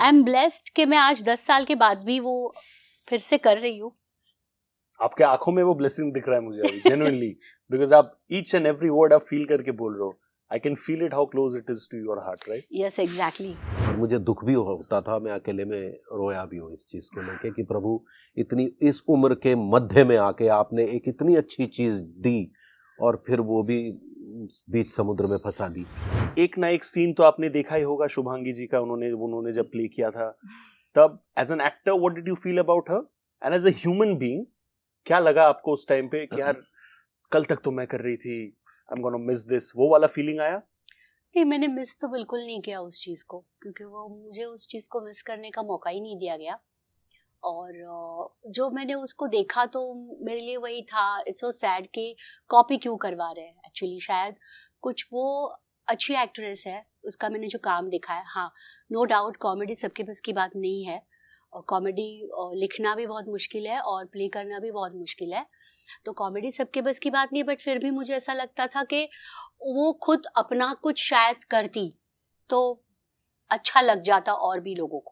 I am blessed कि मैं आज 10 साल के बाद भी वो फिर से कर रही हूँ. आपके आंखों में वो ब्लेसिंग दिख रहा है मुझे अभी जेन्युइनली, बिकॉज आप ईच एंड एवरी वर्ड आप फील करके बोल रहे हो. I can feel it how close it is to your heart, right? Yes, exactly. और मुझे दुख भी होता था, मैं अकेले में रोया भी हूँ इस चीज़ को लेके कि प्रभु इतनी इस उम्र के मध्य में आके आपने एक इतनी अच्छी चीज़ दी और फिर वो भी बीच समुद्र में फंसा दी. एक ना एक सीन तो आपने देखा ही होगा शुभांगी जी का, उन्होंने जब प्ले किया था तब as an actor what did you feel about her and as a human being क्या लगा आपको उस टाइम पे कि यार कल तक तो मैं कर रही थी, I am gonna miss this, वो वाला फीलिंग आया? नहीं, मैंने मिस तो बिल्कुल नहीं किया उस चीज़ को, क्योंकि वो मुझे उस चीज़ को मिस करने का मौका ही नहीं दिया गया. और जो मैंने उसको देखा तो मेरे लिए वही था, इट्स सो सैड कि कॉपी क्यों करवा रहे हैं. एक्चुअली शायद कुछ वो अच्छी एक्ट्रेस है, उसका मैंने जो काम देखा है, हाँ नो डाउट कॉमेडी सबके बस की बात नहीं है. और कॉमेडी लिखना भी बहुत मुश्किल है और प्ले करना भी बहुत मुश्किल है, तो कॉमेडी सबके बस की बात नहीं है. बट फिर भी मुझे ऐसा लगता था कि वो खुद अपना कुछ शायद करती तो अच्छा लग जाता और भी लोगों को.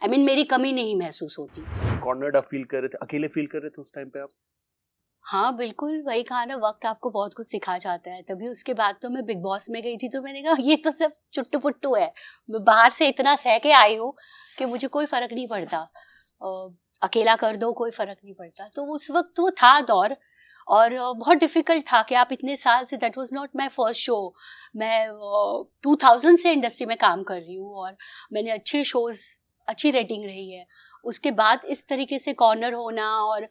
आई मीन मेरी कमी नहीं महसूस होती. कॉर्नर्ड आप फील कर रहे थे, अकेले फील कर रहे थे उस टाइम पे आप? हाँ बिल्कुल, वही कहा ना, वक्त आपको बहुत कुछ सिखा जाता है. तभी उसके बाद तो मैं बिग बॉस में गई थी, तो मैंने कहा ये तो सब चुट्टू पुट्टू है, मैं बाहर से इतना सह के आई हूँ कि मुझे कोई फर्क नहीं पड़ता, अकेला कर दो कोई फर्क नहीं पड़ता. तो उस वक्त वो था दौर, और बहुत डिफिकल्ट था कि आप इतने साल से, that was not my first show, मैं 2000 से इंडस्ट्री में काम कर रही हूँ और मैंने अच्छे शोज, अच्छी रेटिंग रही है. उसके बाद इस तरीके से कॉर्नर होना, और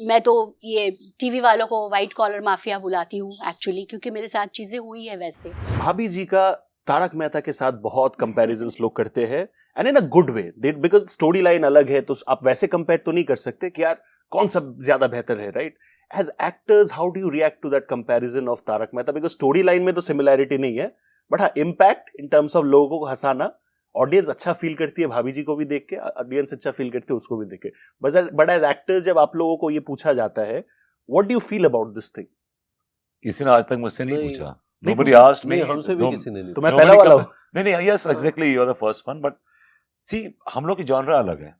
मैं तो ये टीवी वालों को व्हाइट कॉलर माफिया बुलाती हूँ एक्चुअली, क्योंकि मेरे साथ चीजें हुई है वैसे. भाभी जी का तारक मेहता के साथ बहुत कंपैरिजंस लोग करते हैं, and in a good way, because story line अलग है, तो आप वैसे कंपेयर तो नहीं कर सकते कि यार कौन सा ज्यादा बेहतर है, right? As actors how do you react to that comparison of Tarak Mehta? Because story line में तो सिमिलैरिटी नहीं है, बट हाँ इम्पैक्ट इन टर्म्स ऑफ लोगों को हंसाना, ऑडियंस अच्छा फील करती है भाभी जी को भी देख के, ऑडियंस अच्छा फील करती है उसको भी देख के. बट एज एक्टर्स जब आप लोगों को ये पूछा जाता है, what do you feel about this thing? किसी ने आज तक मुझसे नहीं पूछा. नहीं Nobody पूछा? asked me. हमसे भी किसी ने नहीं. तो मैं Nobody पहला वाला come- नहीं, yes, exactly, you are the first one, but see, हम लोग की जॉनरा अलग है.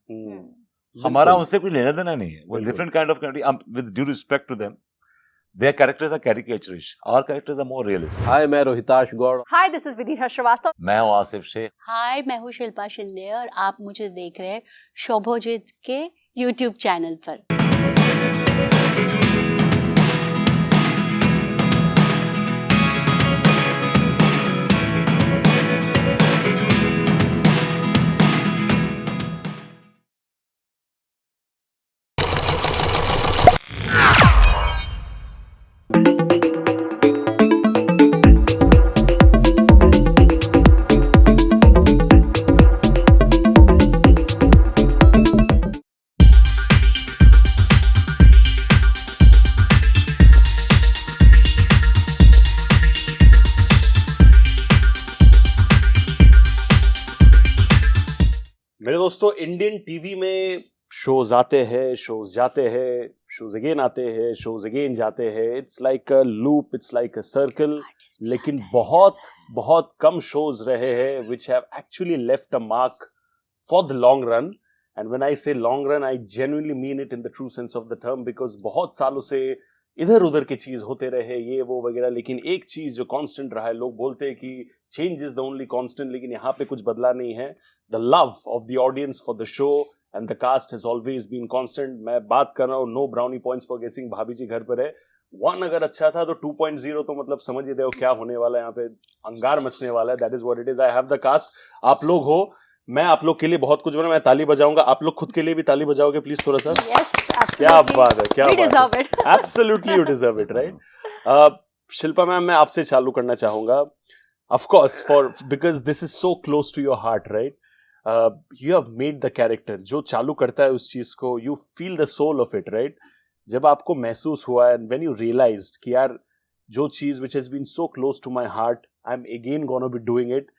हमारा उनसे कोई लेना देना नहीं है. वो different kind of comedy. With due respect to them, their characters are caricaturish. Our characters are more realistic. Hi, मैं Rohitash Gaur. Hi, this is Vidisha Srivastava. मैं हूँ आसिफ शेख. हाय, मैं हूँ शिल्पा शिंदे और आप मुझे देख रहे हैं शोभोजित के यूट्यूब चैनल पर. मेरे दोस्तों, इंडियन टीवी में शोज आते हैं, शोज जाते हैं, शोज अगेन आते हैं, शोज अगेन जाते हैं. It's like a loop, it's like a circle. लेकिन बहुत बहुत कम शोज रहे हैं which have actually left a mark for the long run. And when I say long run, I genuinely mean it in the true sense of the term, because बहुत सालों से इधर उधर की चीज होते रहे, ये वो वगैरह, लेकिन एक चीज जो कांस्टेंट रहा है, लोग बोलते हैं कि change is the only constant, लेकिन यहाँ पे कुछ बदला नहीं है. The love of the audience for the show and the cast has always been constant. मैं बात कर रहा हूँ, नो ब्राउनी पॉइंट्स फॉर गेसिंग, भाभी जी घर पर है. 1 अगर अच्छा था तो 2.0 तो मतलब समझ ही देखो क्या होने वाला है, यहाँ पे अंगार मचने वाला है. That is what it is. I have the cast. आप लोग हो, मैं आप लोग के लिए बहुत कुछ बना, मैं ताली बजाऊंगा, आप लोग खुद के लिए भी ताली बजाओगे प्लीज थोड़ा सा? यस, क्या बात है, क्या We बात deserve है. it. Absolutely you deserve it, right? Shilpa ma'am, मैं आपसे चालू करना चाहूंगा. Of course, because this is so close to your heart, right? You have made the character. जो चालू करता है उस चीज को, you feel the soul of it, right? जब आपको महसूस हुआ and when you realized कि यार जो चीज which has been so close to my heart, I'm again gonna be doing it.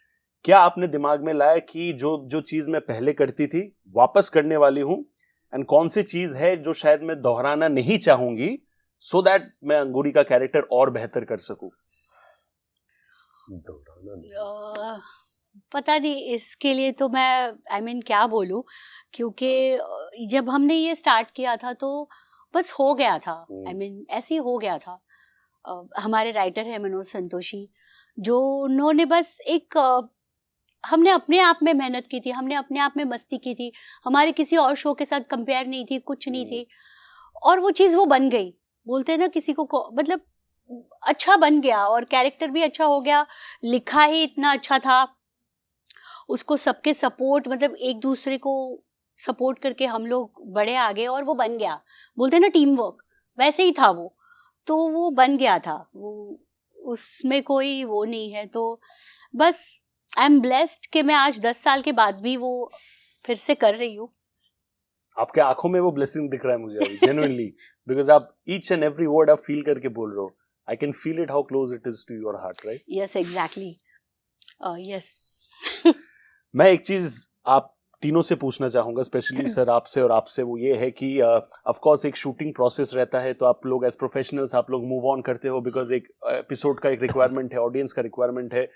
क्या आपने दिमाग में लाया कि जो चीज मैं पहले करती थी वापस करने वाली हूँ, एंड कौन सी चीज है जो शायद मैं दोहराना नहीं चाहूंगी, so that मैं अंगूरी का कैरेक्टर और बेहतर कर सकूं? पता नहीं, इसके लिए तो मैं क्या बोलूं, क्योंकि जब हमने ये स्टार्ट किया था तो बस हो गया था। ऐसे ही हो गया था। हमारे राइटर है मनोज संतोषी, जो उन्होंने बस हमने अपने आप में मेहनत की थी, हमने अपने आप में मस्ती की थी, हमारे किसी और शो के साथ कंपेयर नहीं थी, कुछ नहीं थी, और वो चीज़ वो बन गई। बोलते हैं ना किसी को मतलब अच्छा बन गया, और कैरेक्टर भी अच्छा हो गया, लिखा ही इतना अच्छा था, उसको सबके सपोर्ट, मतलब एक दूसरे को सपोर्ट करके हम लोग बड़े आगे, और वो बन गया। बोलते हैं ना टीम वर्क, वैसे ही था वो, तो वो बन गया था वो, उसमें कोई वो नहीं है। तो बस आई एम ब्लेस्ड कि मैं आज 10 साल के बाद भी वो फिर से कर रही हूँ। आपके आंखों में वो ब्लेसिंग दिख रहा है मुझे अभी, जेन्युइनली, बिकॉज आप ईच एंड एवरी वर्ड आप फील करके बोल रहे हो। I can feel it how close it is to your heart, right? Yes, exactly, yes. मैं एक चीज आप तीनों से पूछना चाहूंगा, स्पेशली सर आपसे और आपसे, वो ये है कि ऑफ कोर्स एक शूटिंग प्रोसेस रहता है, तो आप लोग एज प्रोफेशनल्स आप लोग मूव ऑन करते हो, बिकॉज एक एपिसोड का एक रिक्वायरमेंट है, ऑडियंस का रिक्वायरमेंट है।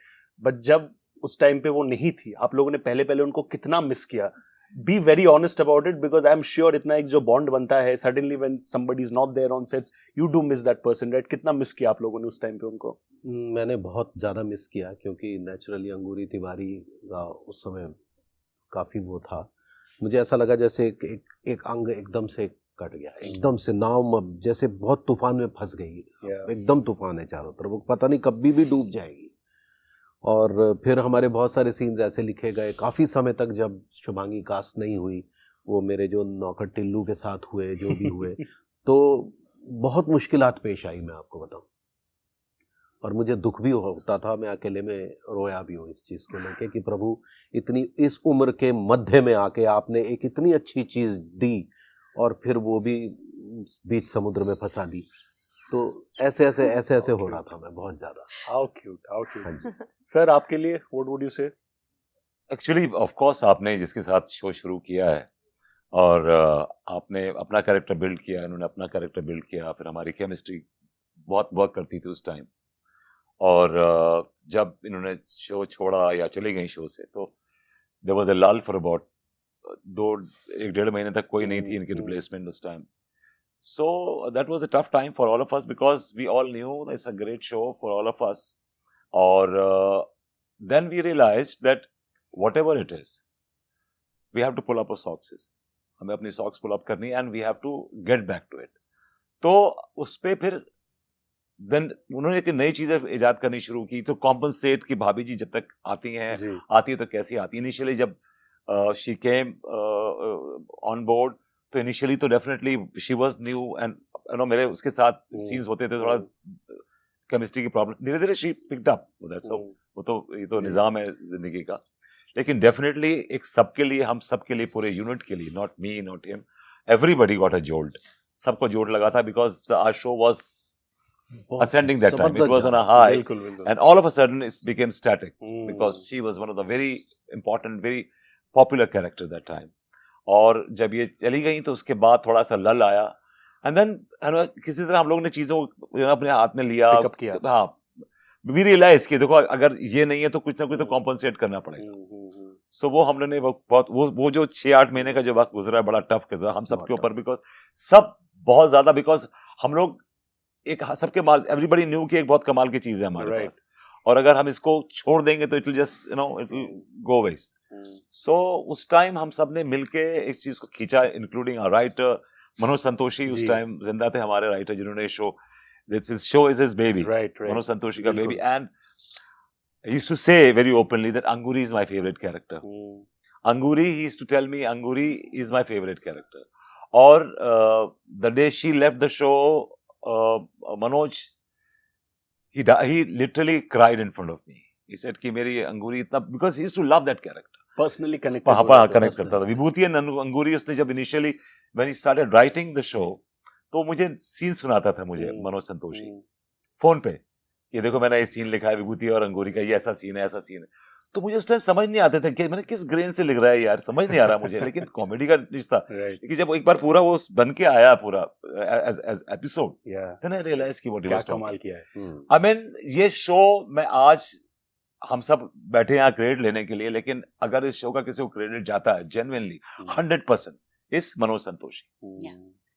बट जब उस टाइम पे वो नहीं थी, आप लोगों ने पहले उनको कितना मिस किया? Be very honest about it, because I am sure इतना एक जो बॉन्ड बनता है suddenly when somebody is not there on sets, you do miss that person, right? कितना मिस किया आप लोगों ने उस टाइम पे उनको? मैंने बहुत ज़्यादा मिस किया, क्योंकि नेचुरली अंगूरी तिवारी का उस समय काफ़ी वो था। मुझे ऐसा लगा जैसे एक अंग एकदम से कट गया, एकदम से नाव जैसे बहुत तूफान में फंस गई, एकदम तूफान है चारों तरफ, वो पता नहीं कभी भी डूब जाएगी। और फिर हमारे बहुत सारे सीन्स ऐसे लिखे गए काफ़ी समय तक, जब शुभांगी कास्ट नहीं हुई, वो मेरे जो नौकर टिल्लू के साथ हुए, जो भी हुए, तो बहुत मुश्किलात पेश आई, मैं आपको बताऊं। और मुझे दुख भी होता था, मैं अकेले में रोया भी हूँ इस चीज़ को लेके कि प्रभु इतनी इस उम्र के मध्य में आके आपने एक इतनी अच्छी चीज़ दी, और फिर वो भी बीच समुद्र में फंसा दी। तो ऐसे हो रहा था मैं बहुत ज़्यादा। How cute, how cute. Sir आपके लिए व्हाट वुड यू से? एक्चुअली ऑफ कोर्स आपने जिसके साथ शो शुरू किया है, और आपने अपना कैरेक्टर बिल्ड किया, इन्होंने अपना कैरेक्टर बिल्ड किया, फिर हमारी केमिस्ट्री बहुत वर्क करती थी उस टाइम। और जब इन्होंने शो छोड़ा या चली गई शो से, तो देयर वाज अ लल फॉर अबाउट 1-1.5 महीने तक कोई नहीं थी इनकी रिप्लेसमेंट उस time. So that was a tough time for all of us, because we all knew it's a great show for all of us. Or then we realized that whatever it is, we have to pull up our socks. हमें अपनी socks pull up करनी, and we have to get back to it. तो उस पे फिर then उन्होंने एक नई चीज़ें इजाद करनी शुरू की। तो compensate की भाभी जी जब तक आती हैं, आती है तो कैसी आती है। Initially जब she came on board, तो इनिशियली तो definitely she was new, and मेरे उसके साथ सीन्स होते थे, थोड़ा केमिस्ट्री की प्रॉब्लम, धीरे धीरे she picked up. That's how, वो तो ये तो निज़ाम है जिंदगी का। लेकिन डेफिनेटली एक सबके लिए, हम सबके लिए, पूरे यूनिट के लिए, not me not him, everybody got a jolt, सबको जोल्ट लगा था, because our show was ascending that time, it was on a high, and all of a sudden it became static, because she was one of the very important, very popular character that time. और जब ये चली गई तो उसके बाद थोड़ा सा लल आया, एंड देन किसी तरह हम लोग ने चीज़ों को अपने हाथ में लिया, हाँ, वी रियलाइज कि देखो अगर ये नहीं है तो कुछ ना कुछ तो कॉम्पनसेट करना पड़ेगा। सो वो हम लोग ने बहुत वो जो 6-8 महीने का जो वक्त गुजरा है, बड़ा टफ गुजरा हम सबके ऊपर, बिकॉज सब बहुत ज़्यादा, बिकॉज हम लोग एक सबके एवरीबॉडी न्यू कि एक बहुत कमाल की चीज़ है हमारे पास, और अगर हम इसको छोड़ देंगे तो it will just it will go waste. So उस टाइम हम सब ने मिलके एक चीज को खींचा, including our writer Manoj Santoshi, उस टाइम जिंदा थे हमारे राइटर, जिन्होंने show is his baby, Manoj Santoshi का baby, and I used to say very openly that Anguri is my favorite character. Anguri, he used to tell me Anguri is my favorite character. Or the day she left the show, Manoj, he literally cried in front of me. He said कि मेरी अंगूरी इतना, because he used to love that character. Personally connect करता था। विभूति and अंगूरी उसने जब initially when he started writing the show, तो मुझे scene सुनाता था मुझे मनोज संतोषी फोन पे, ये देखो मैंने ये सीन लिखा है विभूति और अंगूरी का, ये ऐसा सीन है, ऐसा सीन है। तो मुझे उस टाइम समझ नहीं आते थे कि मैंने किस ग्रेन से लिख रहा है यार, समझ नहीं आ रहा मुझे, लेकिन कॉमेडी का रिश्ता कि जब एक बार पूरा वो बन के आया पूरा as episode, then I realise कि व्हाट ही वाज कमाल किया है। आई मीन ये शो मैं आज हम सब बैठे हैं यहाँ क्रेडिट लेने के लिए, लेकिन अगर इस शो का किसी को क्रेडिट जाता है जेन्युइनली 100% इस Manoj Santoshi,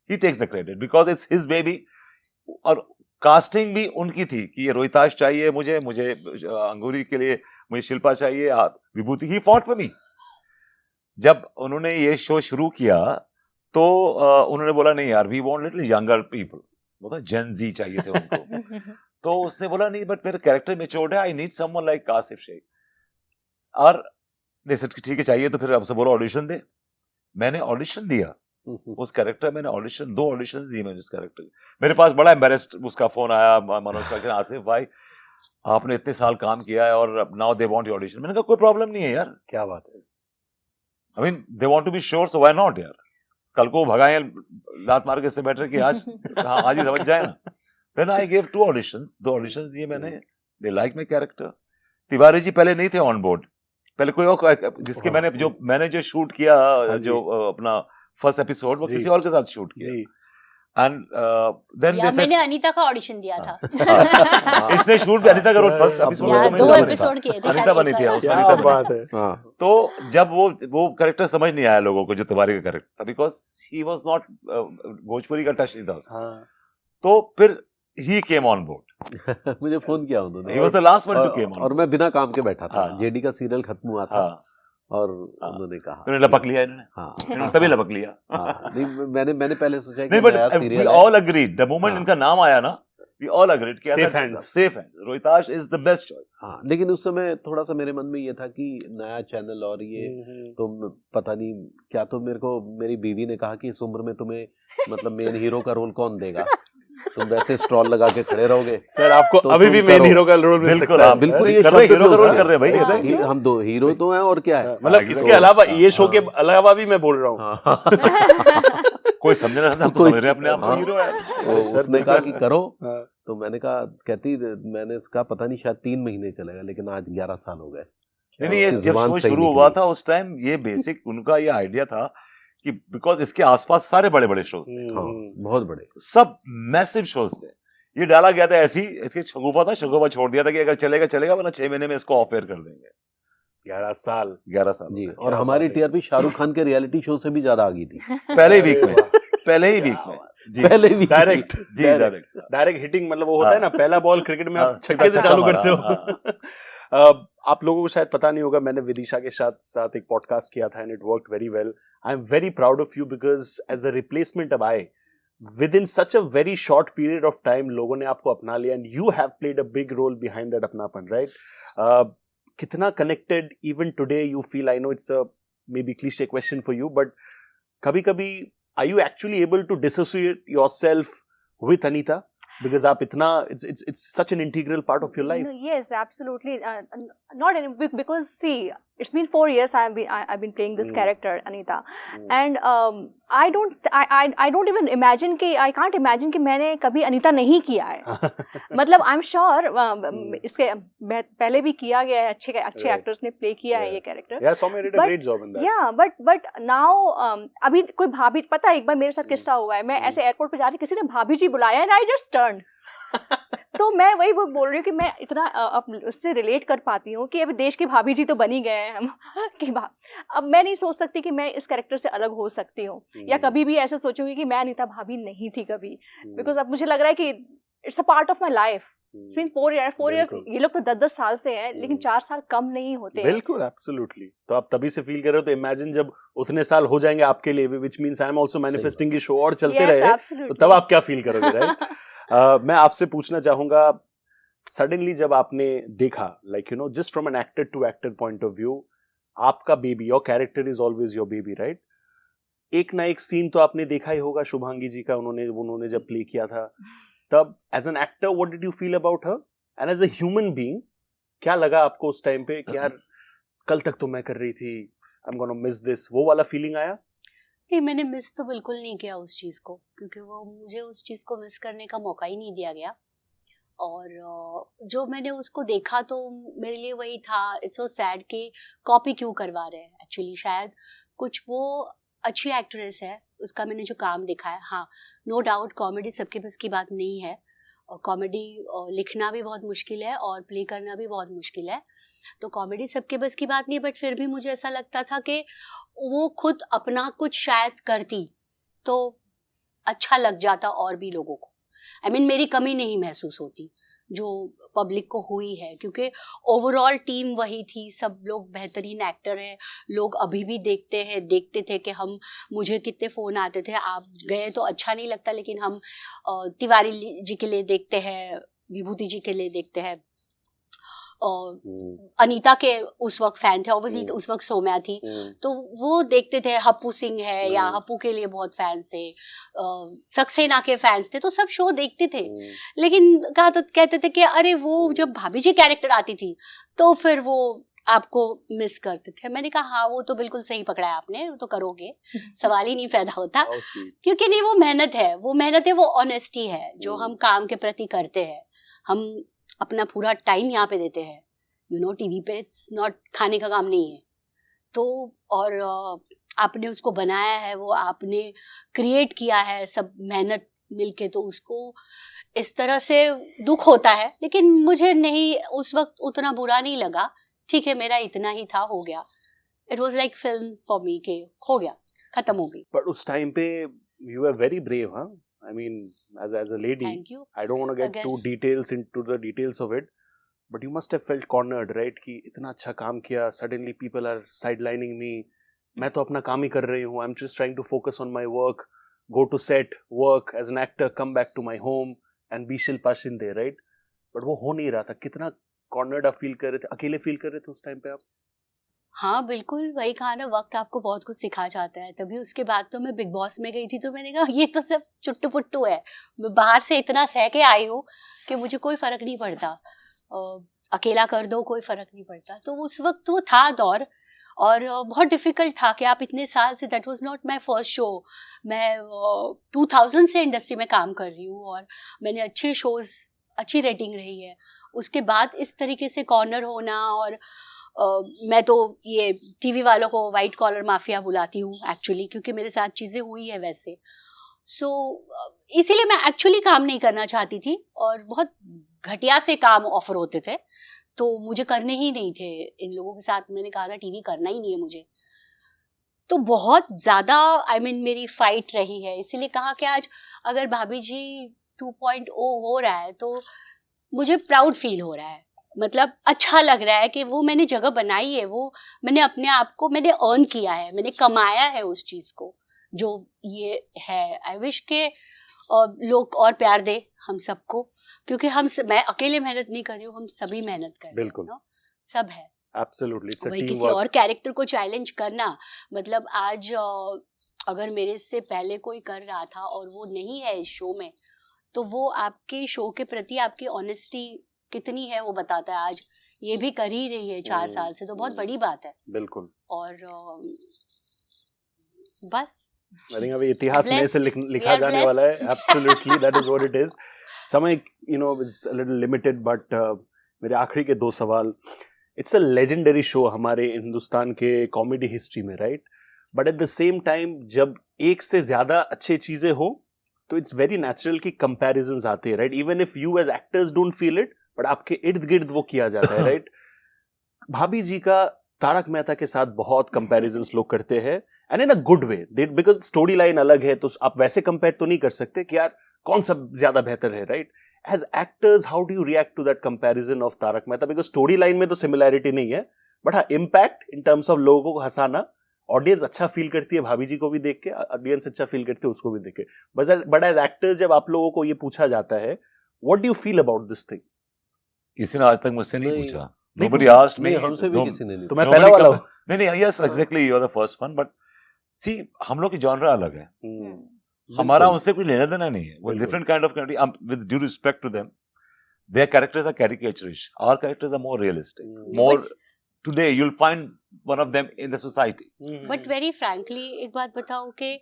he takes the credit because it's his baby. और कास्टिंग भी उनकी थी कि ये रोहिताश चाहिए मुझे अंगूरी के लिए मुझे शिल्पा चाहिए, विभूति, ही फॉट फॉर मी। जब उन्होंने ये शो शुरू किया तो उन्होंने बोला नहीं यार, we want little younger people, बोला जेन जी चाहिए थे उनको। तो उसने बोला नहीं बट मेरा कैरेक्टर मैच्योर्ड है, I need someone like Kashif Shaikh. और ठीक है चाहिए तो फिर आपसे बोलो ऑडिशन दे। मैंने ऑडिशन दिया उस कैरेक्टर, मैंने दो ऑडिशन दिए मैंने उस कैरेक्टर। मेरे पास बड़ा एम्बेरेस्ड उसका फोन आया मनोज का कि आसिफ भाई आपने इतने साल काम किया है और now they want your audition. मैंने कहा कोई प्रॉब्लम नहीं है यार, क्या बात है, I mean they want to be sure, so why not यार। कल को भगाए लात मार के इससे बेटर कि आज आज ही समझ जाए ना। Then I gave 2 auditions, 2 auditions दिए मैंने, they like my character। Tiwari ji पहले नहीं थे ऑन बोर्ड, पहले कोई और जिसके मैंने जो शूट किया जो अपना फर्स्ट एपिसोड वो किसी और के साथ शूट किया। एंड देन मैंने अनीता का ऑडिशन दिया था। इसने शूट भी अनीता का रोल फर्स्ट एपिसोड में 2 एपिसोड किए थे, अनीता बनी थी उसमें, क्या बात है। तो जब वो कैरेक्टर समझ नहीं आया लोगों को जो तिवारी का कैरेक्टर था, because he was not Bhojpuri का टच नहीं था उसका। तो फिर he came on board। मुझे फोन किया उन्होंने, he was the last one to came on और मैं बिना काम के बैठा था, हाँ। जेडी का सीरियल खत्म हुआ था और उन्होंने कहा उन्होंने लपक लिया इन्होंने, हाँ तभी लपक लिया। नहीं मैंने पहले सोचा नहीं but we all agreed the moment इनका नाम आया ना, we all agreed कि safe hands, Rohitash is the best choice। हाँ, लेकिन उस समय थोड़ा सा मेरे मन में ये था कि नया चैनल और ये तो पता नहीं क्या, तो मेरे को मेरी बीवी ने कहा कि इस उम्र में तुम्हें मतलब मेन हीरो का रोल कौन देगा, तुम वैसे स्टॉल लगा के खड़े रहोगे। सर आपको तो अभी भी मेन हीरो का रोल मिल सकता है। बिल्कुल ये हीरो का रोल कर रहे हैं भाई, कि हम 2 हीरो तो हैं और क्या है, मतलब इसके अलावा ये शो के अलावा भी मैं बोल रहा हूँ। कोई समझ रहा था, समझ रहे अपने आप को हीरो है। तो उसने कहा कि करो, तो मैंने कहा कहती, मैंने इसका पता नहीं शायद 3 महीने चलेगा, लेकिन आज 11 साल हो गए। नहीं ये जब शो शुरू हुआ था उस टाइम ये बेसिक उनका ये आइडिया था कि बिकॉज इसके आसपास सारे बड़े बड़े शोज थे, बहुत बड़े, सब मैसिव शोज थे। ये डाला गया था ऐसी, इसके शगुफा था, शगुफा छोड़ दिया था कि अगर चलेगा चलेगा, वरना 6 महीने में इसको ऑफ एयर कर देंगे। 11 साल जी। और हमारी टीआरपी शाहरुख खान के रियलिटी शो से भी ज्यादा आ गई थी पहले ही वीक में डायरेक्ट हिटिंग, मतलब वो होता है ना पहला बॉल क्रिकेट में आप छक्के से चालू करते हो। आप लोगों को शायद पता नहीं होगा, मैंने विदिशा के साथ एक पॉडकास्ट किया था and it worked very well. I am very proud of you because as a replacement अब आए within such a very short period of time लोगों ने आपको अपना लिया and you have played a big role behind that अपनापन, right? कितना connected even today you feel? I know it's a maybe cliche question for you, but कभी कभी are you actually able to dissociate yourself with Anita? Because aap itna, it's such an integral part of your life. No, yes, absolutely. Not any, because see, it's been 4 years I've been playing this character Anita, and I don't even imagine कि I can't imagine कि मैंने कभी अनीता नहीं किया है। मतलब I'm sure इसके पहले भी किया गया है, अच्छे एक्टर्स ने प्ले किया है ये character. Yeah, Soumya did a great job in that. Yeah, but now अभी कोई भाभी, पता है एक बार मेरे साथ किस्सा हुआ है, मैं ऐसे एयरपोर्ट पे जा रही, किसी ने भाभी जी बुलाया एंड आई जस्ट टर्न। तो मैं वही बोल रही हूँ कि मैं इतना उससे रिलेट कर पाती हूँ कि अभी देश की भाभी जी तो बनी गए हैं हम कि अब मैं नहीं सोच सकती कि मैं इस कैरेक्टर से अलग हो सकती हूँ या कभी भी ऐसे सोचूंगी कि मैं अनीता भाभी नहीं थी कभी, बिकॉज अब मुझे लग रहा है कि it's a part of my life. 4 year, ये लोग तो 10-10 साल से हैं, लेकिन 4 साल कम नहीं होते। बिल्कुल, एब्सोल्युटली। तो आप तभी से फील कर रहे हो, तो इमेजिन जब उतने साल हो जाएंगे आपके लिए, which means I am also manifesting की शो और चलते रहे, तो तब आप क्या फील करोगे, राइट? मैं आपसे पूछना चाहूंगा, सडनली जब आपने देखा, like you know, just from an actor to actor point of view, आपका baby, your character is always your baby, right? एक ना एक सीन तो आपने देखा ही होगा शुभांगी जी का, उन्होंने जब प्ले किया था, तब as an actor what did you feel about her, and as a human being क्या लगा आपको उस टाइम पे कि यार कल तक तो मैं कर रही थी, I am gonna miss this, वो वाला फीलिंग आया? नहीं, मैंने मिस तो बिल्कुल नहीं किया उस चीज़ को, क्योंकि वो मुझे उस चीज़ को मिस करने का मौका ही नहीं दिया गया। और जो मैंने उसको देखा तो मेरे लिए वही था, इट्स सो सैड कि कॉपी क्यों करवा रहे हैं। एक्चुअली शायद कुछ वो अच्छी एक्ट्रेस है, उसका मैंने जो काम देखा है, हाँ नो डाउट कॉमेडी सबके बस की बात नहीं है, और कॉमेडी लिखना भी बहुत मुश्किल है और प्ले करना भी बहुत मुश्किल है, तो कॉमेडी सबके बस की बात नहीं, बट फिर भी मुझे ऐसा लगता था कि वो खुद अपना कुछ शायद करती तो अच्छा लग जाता और भी लोगों को। I mean, मेरी कमी नहीं महसूस होती जो पब्लिक को हुई है, क्योंकि ओवरऑल टीम वही थी, सब लोग बेहतरीन एक्टर हैं। लोग अभी भी देखते थे कि मुझे कितने फ़ोन आते थे, आप गए तो अच्छा नहीं लगता, लेकिन हम तिवारी जी के लिए देखते हैं, विभूति जी के लिए देखते हैं, अनीता के उस वक्त फैन थे, ऑब्वियसली उस वक्त सौम्या थी, तो वो देखते थे। हप्पू सिंह है या हप्पू के लिए बहुत फैंस थे, सक्सेना के फैंस थे, तो सब शो देखते थे। लेकिन कहते थे कि अरे वो जब भाभी जी कैरेक्टर आती थी तो फिर वो आपको मिस करते थे। मैंने कहा हाँ, वो तो बिल्कुल सही पकड़ा है आपने, वो तो करोगे, सवाल ही नहीं पैदा होता, क्योंकि नहीं, वो मेहनत है, वो ऑनेस्टी है जो हम काम के प्रति करते हैं। हम अपना पूरा टाइम यहाँ पे देते हैं, टीवी पे, इट्स नॉट खाने का काम नहीं है। तो और आपने उसको बनाया है, वो आपने क्रिएट किया है, सब मेहनत मिलके, तो उसको इस तरह से दुख होता है। लेकिन मुझे नहीं, उस वक्त उतना बुरा नहीं लगा, ठीक है, मेरा इतना ही था, हो गया। It was like film for me के हो गया, खत्म हो गई। बट उस टाइम पे यू वर वेरी ब्रेव, हाँ? I mean, as a lady, Thank you. I don't want to get too into the details of it, but you must have felt cornered, right? कि इतना अच्छा काम किया, suddenly people are sidelining me. मैं तो अपना काम ही कर रही हूँ. I'm just trying to focus on my work, go to set, work as an actor, come back to my home and be Shilpa Shinde, right? But वो हो नहीं रहा था. कितना cornered आप feel कर रहे थे? अकेले feel कर रहे थे उस टाइम पे आप? हाँ बिल्कुल, वही कहा ना, वक्त आपको बहुत कुछ सिखा जाता है। तभी उसके बाद तो मैं बिग बॉस में गई थी, तो मैंने कहा ये तो सब चुट्टू पुट्टू है, मैं बाहर से इतना सह के आई हूँ कि मुझे कोई फर्क नहीं पड़ता, अकेला कर दो कोई फर्क नहीं पड़ता। तो उस वक्त वो था दौर, और बहुत डिफिकल्ट था कि आप इतने साल से, that was not my first show, मैं 2000 से इंडस्ट्री में काम कर रही हूँ और मैंने अच्छे शोज, अच्छी रेटिंग रही है। उसके बाद इस तरीके से कॉर्नर होना, और मैं तो ये टीवी वालों को वाइट कॉलर माफिया बुलाती हूँ एक्चुअली, क्योंकि मेरे साथ चीज़ें हुई है वैसे। सो इसीलिए मैं एक्चुअली काम नहीं करना चाहती थी, और बहुत घटिया से काम ऑफर होते थे, तो मुझे करने ही नहीं थे इन लोगों के साथ। मैंने कहा था टीवी करना ही नहीं है मुझे। तो बहुत ज़्यादा मेरी फाइट रही है, इसीलिए कहा कि आज अगर भाभी जी 2.0 हो रहा है तो मुझे प्राउड फील हो रहा है, मतलब अच्छा लग रहा है कि वो मैंने जगह बनाई है, वो मैंने अपने आप को मैंने अर्न किया है, मैंने कमाया है उस चीज़ को जो ये है। आई विश के लोग और प्यार दे हम सबको, क्योंकि मैं अकेले मेहनत नहीं कर रही हूँ, हम सभी मेहनत कर रहे हैं। बिल्कुल, सब है। Absolutely, it's a वही teamwork. किसी और कैरेक्टर को चैलेंज करना, मतलब आज अगर मेरे से पहले कोई कर रहा था और वो नहीं है इस शो में, तो वो आपके शो के प्रति आपकी ऑनेस्टी कितनी है वो बताता है। आज ये भी कर ही रही है 4 साल से, तो बहुत बड़ी बात है। बिल्कुल। और बस I think अभी इतिहास में से लिखा जाने वाला है। Absolutely, that is what it is. समय is a little limited, but मेरे आखिरी के 2 सवाल। It's a legendary show हमारे हिंदुस्तान के कॉमेडी हिस्ट्री में, right? But at the same time, जब एक से ज़्यादा अच्छी चीज़ें हो, तो it's very natural कि comparisons आते हैं, right? Even if you as actors don't feel it, but आपके इर्द गिर्द वो किया जाता है, right? भाभी जी का तारक मेहता के साथ बहुत comparisons लोग करते हैं, and in a good way, because story line अलग है, तो आप वैसे compare तो नहीं कर सकते कि यार कौन सा ज़्यादा बेहतर है, right? As actors, how do you react to that comparison of Tarak Mehta? Because story line में तो similarity नहीं है, but हाँ impact in terms of लोगों को हंसाना, ऑडियंस अच्छा फील करती है भाभी जी को भी देख के, ऑडियंस अच्छा फील करती है उसको भी देख के। बट एज एक्टर्स जब आप लोगों को ये पूछा जाता है, what do you feel about this thing? किसी ने आज तक मुझसे नहीं पूछा। Nobody asked me. हमसे भी किसी ने नहीं। तो मैं पहला वाला हूँ। नहीं, yes, exactly, you are the first one, but see, हम लोग की जॉनरा अलग है। हमारा उनसे कोई लेना देना नहीं है। वो different kind of character, with due respect to them, their characters are caricaturish, our characters are more realistic, more today you will find one of them in the society. But very frankly एक बात बताऊं कि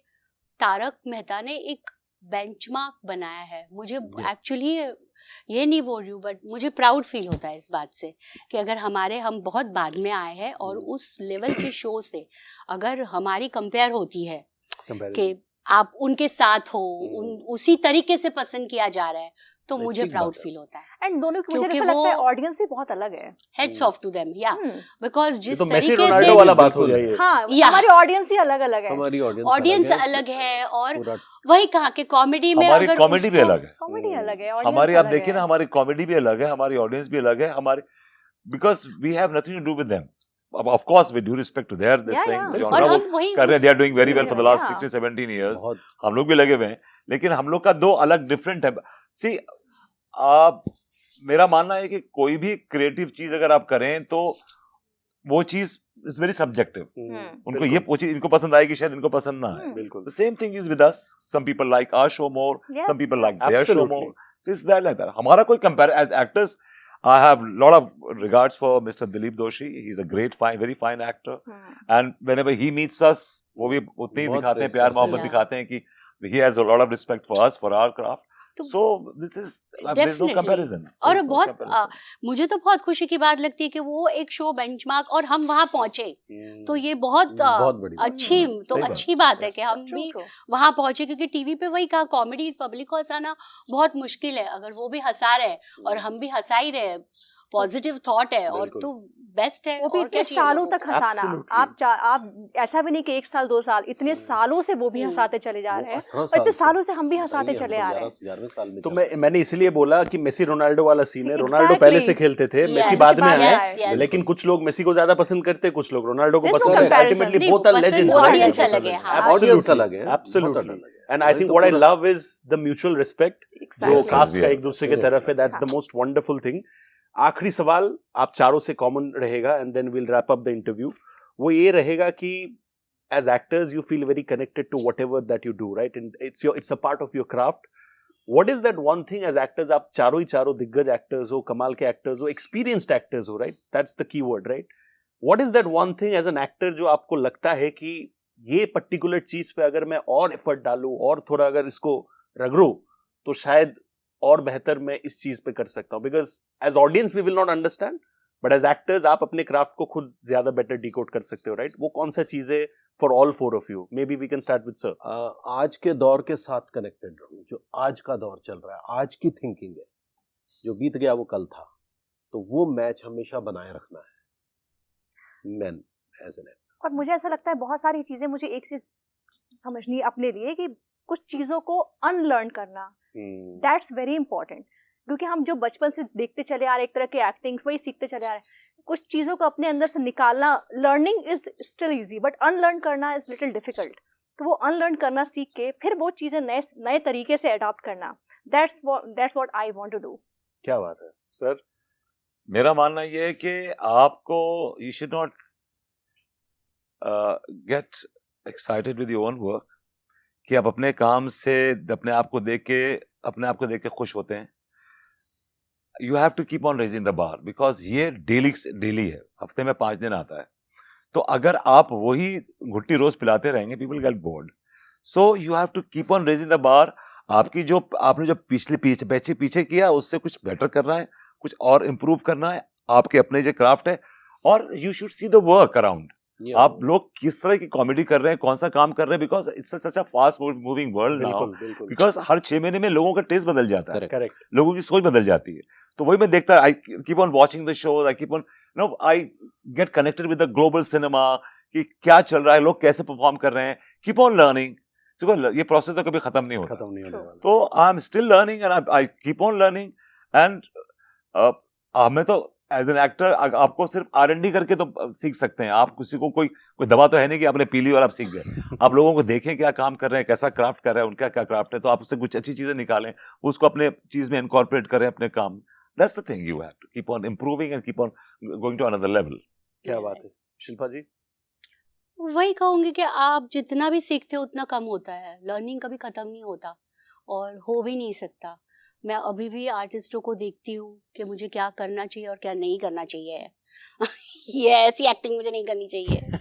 तारक मेहता ने एक benchmark बनाया है। मुझे actually ये नहीं बोल रही हूँ, बट मुझे प्राउड फील होता है इस बात से कि अगर हम बहुत बाद में आए हैं, और उस लेवल के शो से अगर हमारी कंपेयर होती है कि आप उनके साथ हो, उसी तरीके से पसंद किया जा रहा है, तो नहीं, मुझे ठीक प्राउड बात है। फील होता है. एंड दोनों की मुझे क्योंकि ऐसा लगता है वो- ऑडियंस भी बहुत अलग है. हेड्स ऑफ टू देम, या बिकॉज ये जिस तो मेसी तरीके रोनाल्डो से वाला बात हो गया ये. हाँ, या- हमारी ऑडियंस ही अलग अलग है. हमारी ऑडियंस अलग है, और पूरा वही कहा कि कॉमेडी में हमारी अगर कॉमेडी भी उसको- अलग है, कॉमेडी अलग है, audience हमारी आप अलग देखिए है. ना, हमारी कॉमेडी भी अलग है, हमारी ऑडियंस भी अलग है, हमारी because we have nothing to do with them. Of course with due respect to their this Yeah, thing, yeah. और हम वही कर रहे हैं, they are doing very well for the last Yeah. 16-17 years. बहुत हम लोग भी लगे हुए हैं, लेकिन हम लोग का दो अलग डिफरेंट है. सी, आप, मेरा मानना है कि कोई भी क्रिएटिव चीज अगर आप करें तो वो चीज इज वेरी सब्जेक्टिव. उनको ये चीज इनको पसंद आएगी, शायद इनको पसंद ना आए. बिल्कुल. The same thing is with us. Some people like our show more. Yes, Some people like yes. their show Absolutely. more. So it's that like that. हमारा कोई compare as actors. I have a lot of regards for Mr. Dilip Doshi. He's a great, fine, very fine actor. And whenever he meets us, वो भी उतने ही बहुत दिखाते हैं, praise प्यार करते मोहब्बत हैं. दिखाते हैं कि he has a lot of respect for us, for our craft. तो So this is there's no Definitely. comparison. और There's no बहुत comparison. मुझे तो बहुत खुशी की बात लगती है कि वो एक शो बेंचमार्क और हम वहां पहुंचे, तो ये बहुत बहुत बड़ी बात अच्छी है। तो सही बात। अच्छी बात है कि हम भी True. वहां पहुंचे, क्योंकि टीवी पे वही कहा, कॉमेडी पब्लिक को हंसाना बहुत मुश्किल है. अगर वो भी हंसा रहे और हम भी हंसा ही रहे, पॉजिटिव थॉट है, और बिल्कुल. तो बेस्ट है. वो भी और क्या इतने चाहिए सालों लोगों तक को? हंसाना. Absolutely. आप ऐसा भी नहीं कि 1 साल 2 साल, इतने सालों से वो भी हंसाते चले जा रहे हैं. वो 18 और इतने से। सालों से हम भी हंसाते बताइए, चले हम आ तो रहे हैं. 11वें साल में तो चल रहे हैं। मैंने इसलिए बोला कि मेसी रोनाल्डो वाला सीन है. Exactly. रोनाल्डो पहले से खेलते थे, Yes. मेसी बाद में बाद में आए. आए. Yes. लेकिन कुछ लोग मेसी को ज्यादा पसंद करते हैं, कुछ लोग रोनाल्डो को There's no पसंद करते हैं. comparison. अल्टीमेटली नहीं, बोथ आर पसंद लेजेंड्स. audience अलग है, हाँ. Audience अलग है, Absolutely. बहुत अलग है. And I वही think तो what I पूरा- love is the mutual respect जो Exactly. कास्ट का Yeah. एक दूसरे की तरफ है. That's the most wonderful thing. आखिरी सवाल आप चारों से कॉमन रहेगा, and then we'll wrap up the interview. वो ये रहेगा कि as actors you feel very connected to whatever that you do, right? And it's a part of your craft. What is that one thing as actors? आप चारों ही चारों दिग्गज actors हो, कमाल के एक्टर्स हो, experienced actors हो, right? That's the key word, right? What is that one thing as an actor जो आपको लगता है कि ये पर्टिकुलर चीज पे अगर मैं और एफर्ट डालूं और थोड़ा अगर इसको रगड़ूं तो शायद और बेहतर मैं इस चीज पे कर सकता हूं? Because as audience we will not understand, but as actors आप अपने क्राफ्ट को खुद ज्यादा बेटर डिकोड कर सकते हो, राइट? वो कौन सा चीज है for all four of you? Maybe we can start with sir. आज के दौर के साथ कनेक्टेड रहूं. जो आज का दौर चल रहा है, आज की थिंकिंग है, जो बीत गया वो कल था, तो वो मैच हमेशा बनाए रखना है मैन एज एन. और मुझे ऐसा लगता है बहुत सारी चीजें, मुझे एक चीज समझनी है अपने लिए कि कुछ चीजों को अनलर्न करना, दैट्स वेरी इंपॉर्टेंट. क्योंकि हम जो बचपन से देखते चले आ रहे, एक तरह के एक्टिंग वही सीखते चले आ रहे हैं, कुछ चीजों को अपने अंदर से निकालना, learning is still easy but unlearn करना इज लिटिल डिफिकल्ट. तो वो अनलर्न करना सीख के फिर वो चीजें नए तरीके से अडॉप्ट करना, that's what I want to do. क्या बात है सर. मेरा मानना ये है कि आपको you should not get excited with your own work, कि आप अपने काम से अपने आप को देख के खुश होते हैं. You have to keep on raising the bar, because ये डेली है, हफ्ते में 5 दिन आता है. तो अगर आप वही घुट्टी रोज पिलाते रहेंगे, people get bored. So you have to keep on raising the bar. आपने जो पीछे किया उससे कुछ बेटर करना है, कुछ और इम्प्रूव करना है, आपके अपने जो क्राफ्ट है. और you should see the work around. आप लोग किस तरह की कॉमेडी कर रहे हैं, कौन सा काम कर रहे हैं, because it's such a fast moving world now. बिल्कुल बिकॉज हर 6 महीने में लोगों का टेस्ट बदल जाता है, करेक्ट. लोगों की सोच बदल जाती है. तो वही मैं देखता, I keep on watching the show, I keep on I get connected with the global cinema, कि क्या चल रहा है, लोग कैसे परफॉर्म कर रहे हैं. Keep on learning. ये प्रोसेस तो कभी खत्म नहीं होता. खत्म नहीं होने वाला. तो I am still learning and I keep on learning. And मैं तो एज एन एक्टर आपको सिर्फ R&D करके तो सीख सकते हैं. आप किसी को कोई दवा तो है नहीं कि आपने पी ली और आप सीख गए. आप लोगों को देखें क्या काम कर रहे हैं, कैसा क्राफ्ट कर रहे हैं, उनका क्या क्राफ्ट है, तो आप उससे कुछ अच्छी चीजें निकालें, उसको अपने चीज में इनकॉर्पोरेट करें अपने काम. That's the thing, you have to keep on improving and keep on going to another level. क्या बात है. शिल्पा जी. वही कहूंगी कि आप जितना भी सीखते हो उतना कम होता है. लर्निंग कभी खत्म नहीं होता और हो भी नहीं सकता. मैं अभी भी आर्टिस्टों को देखती हूँ कि मुझे क्या करना चाहिए और क्या नहीं करना चाहिए. ये ऐसी एक्टिंग मुझे नहीं करनी चाहिए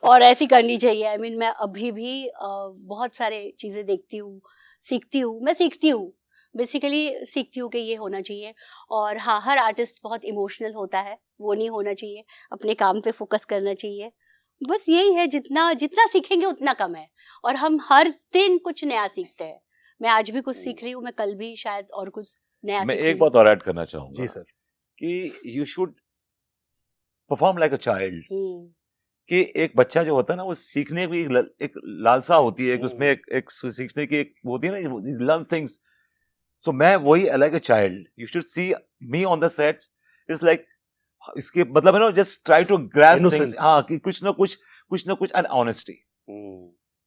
और ऐसी करनी चाहिए. आई मीन मैं अभी भी बहुत सारे चीज़ें देखती हूँ, सीखती हूँ बेसिकली सीखती हूँ कि ये होना चाहिए. और हाँ, हर आर्टिस्ट बहुत इमोशनल होता है, वो नहीं होना चाहिए. अपने काम पे फोकस करना चाहिए बस यही है, जितना जितना सीखेंगे उतना कम है, और हम हर दिन कुछ नया सीखते हैं। मैं आज भी कुछ सीख रही हूँ, मैं कल भी शायद और कुछ नया मैं सीखूंगी। एक बात और ऐड करना चाहूंगा जी सर। कि you should perform like a child. कि एक बच्चा जो होता है ना, वो सीखने की एक लालसा होती है, एक उसमें एक सीखने की एक होती है ना, लर्न थिंग्स। सो मैं वही like a child, you should see me on the sets, it's like, इसके मतलब है ना, just try to grasp things. हाँ, कि कुछ ना कुछ and honesty,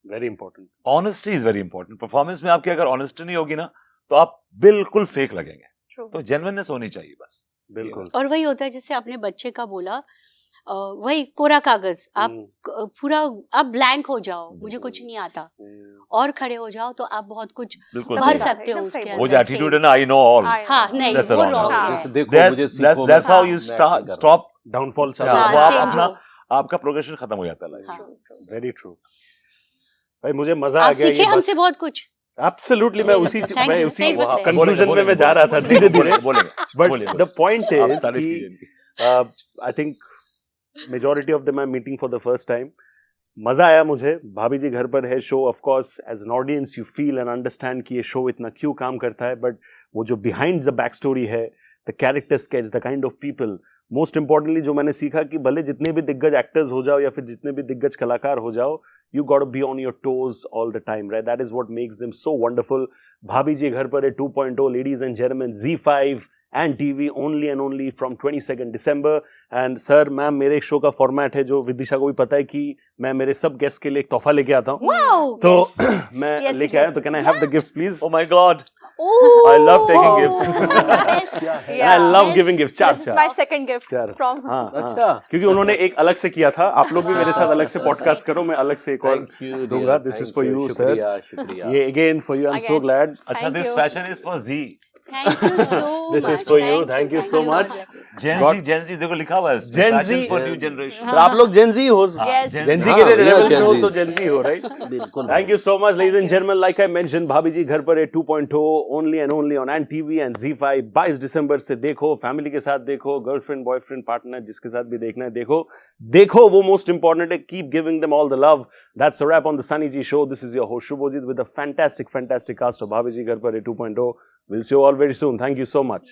very important. Honesty is very important. Performance में आपकी अगर ऑनेस्टी नहीं होगी ना, तो आप बिल्कुल फेक लगेंगे। True. तो जेन्युइननेस होनी चाहिए बस। बिल्कुल। और वही होता है, जैसे आपने बच्चे का बोला, वही कोरा कागज, आप पूरा आप ब्लैंक हो जाओ, मुझे कुछ नहीं आता, और खड़े हो जाओ तो आप बहुत कुछ बिल्कुल भर सही। सकते हो एकदम उसके सही अंदर वो से। जो एटीट्यूड है ना, आई नो ऑल, हाँ, नहीं, That's वो wrong. wrong हाँ। है। जैसे देखो मुझे सीखो, that's how you मैं ऐसे कर stop। डाउनफॉल हाँ, हाँ, वो आप same अपना जो। आपका प्रोग्रेशन खत्म हो जाता है लाइफ। हाँ। Very true. भाई मुझे मजा आ आप गया सीखे ये हमसे बस। बहुत कुछ। एब्सोल्युटली मैं उसी Thank मैं you, उसी सही बताया। कंक्लूजन में मैं जा रहा था बोलेंगे, धीरे धीरे। बोलेंगे। बट द पॉइंट आप इज तारीफ कि कीजिए इनकी। I think majority of them I am meeting for the first time. मजा आया मुझे। Bhabi ji Ghar Par Hai show, of course as an audience you feel and understand कि ये शो इतना क्यों काम करता है, बट वो जो बिहाइंड द बैक स्टोरी है, the character sketch, the kind of people, most importantly जो मैंने सीखा कि भले जितने भी दिग्गज एक्टर्स हो जाओ या फिर जितने भी दिग्गज कलाकार हो जाओ, you got to be on your toes all the time, right? That is what makes them so wonderful. Bhabhi Ji Ghar Par Hai 2.0, ladies and gentlemen, Z5 and TV only from 22nd December. And sir, ma'am, मेरे एक show का format है जो विदिशा को भी पता है कि मैं मेरे सब गेस्ट के लिए एक तोहफा लेके आता हूँ। Wow! तो Yes. मैं Yes, लेके आया, तो can I have the gifts please? Oh my God! Oh! I love taking gifts. Yes. I love giving gifts. चार This is my चार second gift चार। from हाँ, अच्छा। हाँ। क्योंकि उन्होंने एक अलग से किया था, आप लोग भी मेरे साथ अलग से पॉडकास्ट करो, मैं अलग से एक और Thank you, दूंगा। dear. This is Thank for you. you, sir. शुक्रिया, शुक्रिया। ये again for you. I'm so Again. glad. अच्छा, Thank this you. fashion is for Z. Thank you so This much. is for you. Thank you so much. Gen Z देखो लिखा हुआ है इसमें, Gen fashion Z for new generation। Sir आप लोग Gen Z हो? Yes. Gen Z हाँ, के लिए we are relevant Gen हो Zs. तो Gen Z हो, right? बिल्कुल। Thank you so much, ladies and gentlemen. Like I mentioned, भाभी जी घर पर है 2.0 only and only on Ant TV and Z5। 22 दिसंबर से देखो, फैमिली के साथ देखो, गर्लफ्रेंड बॉयफ्रेंड पार्टनर जिसके साथ भी देखना है देखो वो मोस्ट इंपॉर्टेंट है। Keep giving them all the love. That's a wrap on the Sunny G show. This is your host Shubhojit with a fantastic cast of भाभी जी घर पर है 2.0। We'll see you all very soon. Thank you so much.